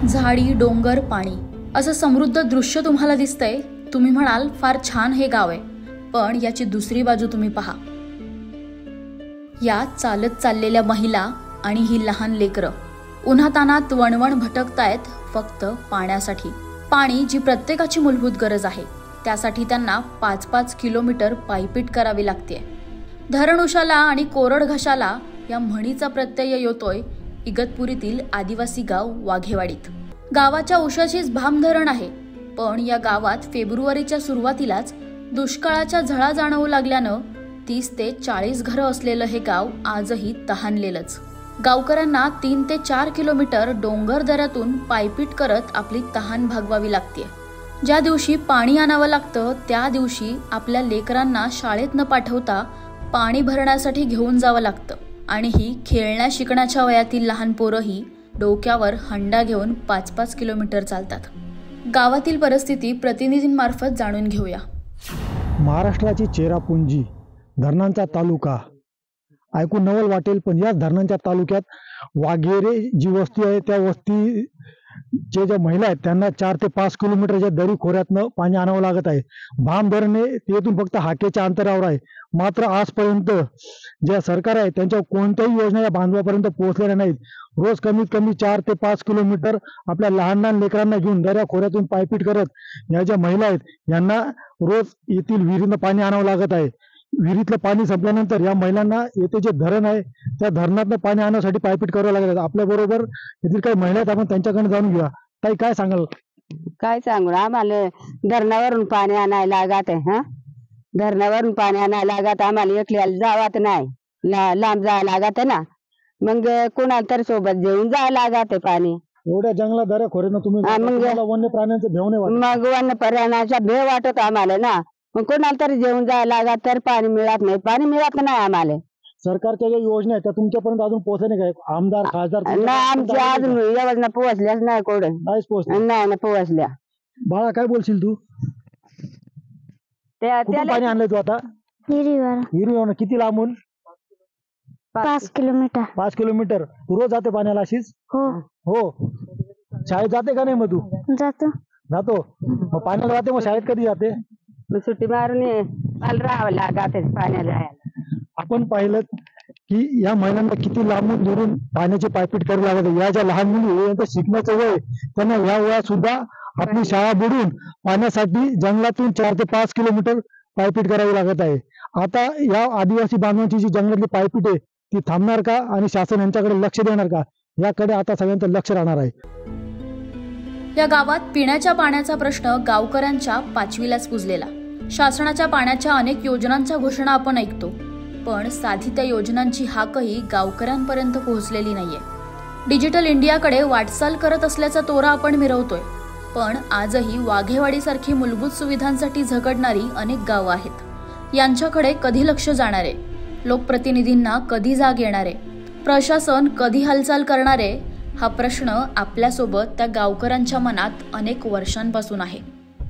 झाडी, डोंगर, पाणी असं समृद्ध दृश्य तुम्हाला दिसतंय. तुम्ही म्हणाल फार छान हे गाव आहे, पण याची दुसरी बाजू तुम्ही पहा. या चालत चाललेल्या महिला आणि ही लहान लेकरं उन्हातानात वणवण भटकतायत फक्त पाण्यासाठी. पाणी जी प्रत्येकाची मूलभूत गरज आहे, त्यासाठी त्यांना 5-5 किलोमीटर पायपीट करावी लागते. धरण उशाला आणि कोरड घशाला या म्हणीचा प्रत्यय येतोय इगतपुरीतील आदिवासी गाव वाघेवाडीत. गावाच्या उशाचीच भाम धरण आहे, पण या गावात फेब्रुवारीच्या सुरुवातीलाच दुष्काळाच्या झळा जाणवू लागल्यानं 30 ते 40 घरं असलेलं हे गाव आजही तहानलेलंच. गावकऱ्यांना 3 ते 4 किलोमीटर डोंगर दऱ्यातून पायपीट करत आपली तहान भागवावी लागते. ज्या दिवशी पाणी आणावं लागतं त्या दिवशी आपल्या लेकरांना शाळेत न पाठवता पाणी भरण्यासाठी घेऊन जावं लागतं. आणि ही खेळण्या शिकण्याच्या वयातील लहान पोरंही डोक्यावर हंडा घेऊन 5-5 किलोमीटर चालतात. गावातील परिस्थिती प्रतिनिधींमार्फत जाणून घेऊया. महाराष्ट्राची चेरापुंजी धरणांचा तालुका ऐकून नवल वाटेल, पण या धरणांच्या तालुक्यात वाघेरे जी वस्ती आहे त्या वस्तीचे ज्या महिला आहेत त्यांना 4 ते 5 किलोमीटरच्या दरी खोऱ्यातनं पाणी आणावं लागत आहे. भाम धरण हे तेथून फक्त हाकेच्या अंतरावर आहे. मात्र आजपर्यंत ज्या सरकार आहे त्यांच्या कोणत्याही योजना या बांधवापर्यंत पोहोचलेल्या नाहीत. रोज कमीत कमी 4 ते 5 किलोमीटर आपल्या लहान लहान लेकरांना घेऊन दऱ्या खोऱ्यातून पायपीट करत या ज्या महिला आहेत यांना रोज येथील विहिरीनं पाणी आणावं लागत आहे. विहिरीतलं पाणी संपल्यानंतर या महिलांना येथे जे धरण आहे त्या धरणातनं पाणी आणण्यासाठी पायपीट करावं लागत. आपल्या बरोबर येथील काही महिला आहेत, आपण त्यांच्याकडे जाणून घेऊया. ताई, काय सांगाल? काय सांगू, आम्हाला धरणावरून पाणी आणायला लागत आहे. धरणावरून पाणी आणायला लागत, आम्हाला एकल्याला जावत नाही, लांब जायला लागत ना. मग कोणाला तर सोबत घेऊन जायला लागत पाणी. एवढ्या जंगलात दऱ्या खोऱ्यानं तुम्ही वन्य प्राण्यांचं भेव नाही वाटत? मग वन्य प्राण्याचा भेव वाटत आम्हाला ना. मग कोणाला तरी जेवून जायला लागत तर पाणी मिळत नाही, पाणी मिळत नाही आम्हाला. सरकारच्या ज्या योजना आहेत त्या तुमच्यापर्यंत अजून पोहोचले नाही का? आमदार, खासदार नाही, आमच्या अजून एवढं पोहोचल्याच नाही. कोण नाहीच पोहोचले? नाही ना पोहोचल्या. बाळा, काय बोलशील तू? कुठून पाणी आणलंय तू आता? विहिरीवर. किती लांबून? 5 किलोमीटर. 5 किलोमीटर. तू रोज जाते पाण्याला अशीच? हो. शाळेत जाते का नाही मग तू? जातो. मग पाण्याला जाते, मग शाळेत कधी जाते? सुट्टी मारून राहावं लागत पाण्याला जायला. आपण पाहिलं की या महिलांना किती लांबून दुरून पाण्याची पायपीट करावी लागत. या ज्या लहान मुली यांचं शिकण्याचं वय, त्यांना या वयात सुद्धा आपली शाळा बुडून पाण्यासाठी जंगलातून 4 ते 5 किलोमीटर पायपीट करावी लागत आहे. आता या आदिवासी बांधवांची जी जंगलातली पायपीट आहे ती थांबणार का आणि शासन यांच्याकडे लक्ष देणार का, याकडे आता सगळ्यांचं लक्ष राहणार आहे. या गावात पिण्याच्या पाण्याचा प्रश्न गावकऱ्यांच्या 5वीलाच पुजलेला. शासनाच्या पाण्याच्या अनेक योजनांच्या घोषणा आपण ऐकतो, पण साधी त्या योजनांची हाकही गावकऱ्यांपर्यंत पोहोचलेली नाहीये. डिजिटल इंडियाकडे वाटचाल करत असल्याचा तोरा आपण मिरवतोय, पण आजही वाघेवाडीसारखी मूलभूत सुविधांसाठी झगडणारी अनेक गावं आहेत. यांच्याकडे कधी लक्ष जाणारे? लोकप्रतिनिधींना कधी जाग येणारे? प्रशासन कधी हालचाल करणारे? हा प्रश्न आपल्यासोबत त्या गावकऱ्यांच्या मनात अनेक वर्षांपासून आहे.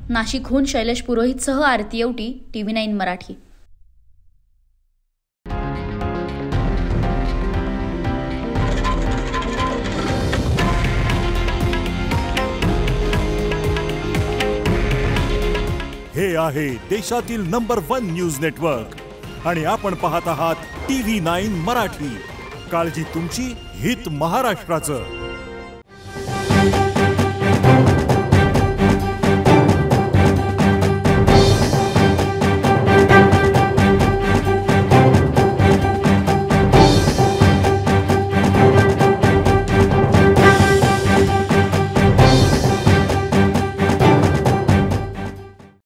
नाशिकहून शैलेश पुरोहितसह आरती येवटी, TV9 मराठी. हे आहे देशातील नंबर 1 न्यूज नेटवर्क आणि आपण पाहत आहात TV9 मराठी. काळजी तुमची, हित महाराष्ट्राचं.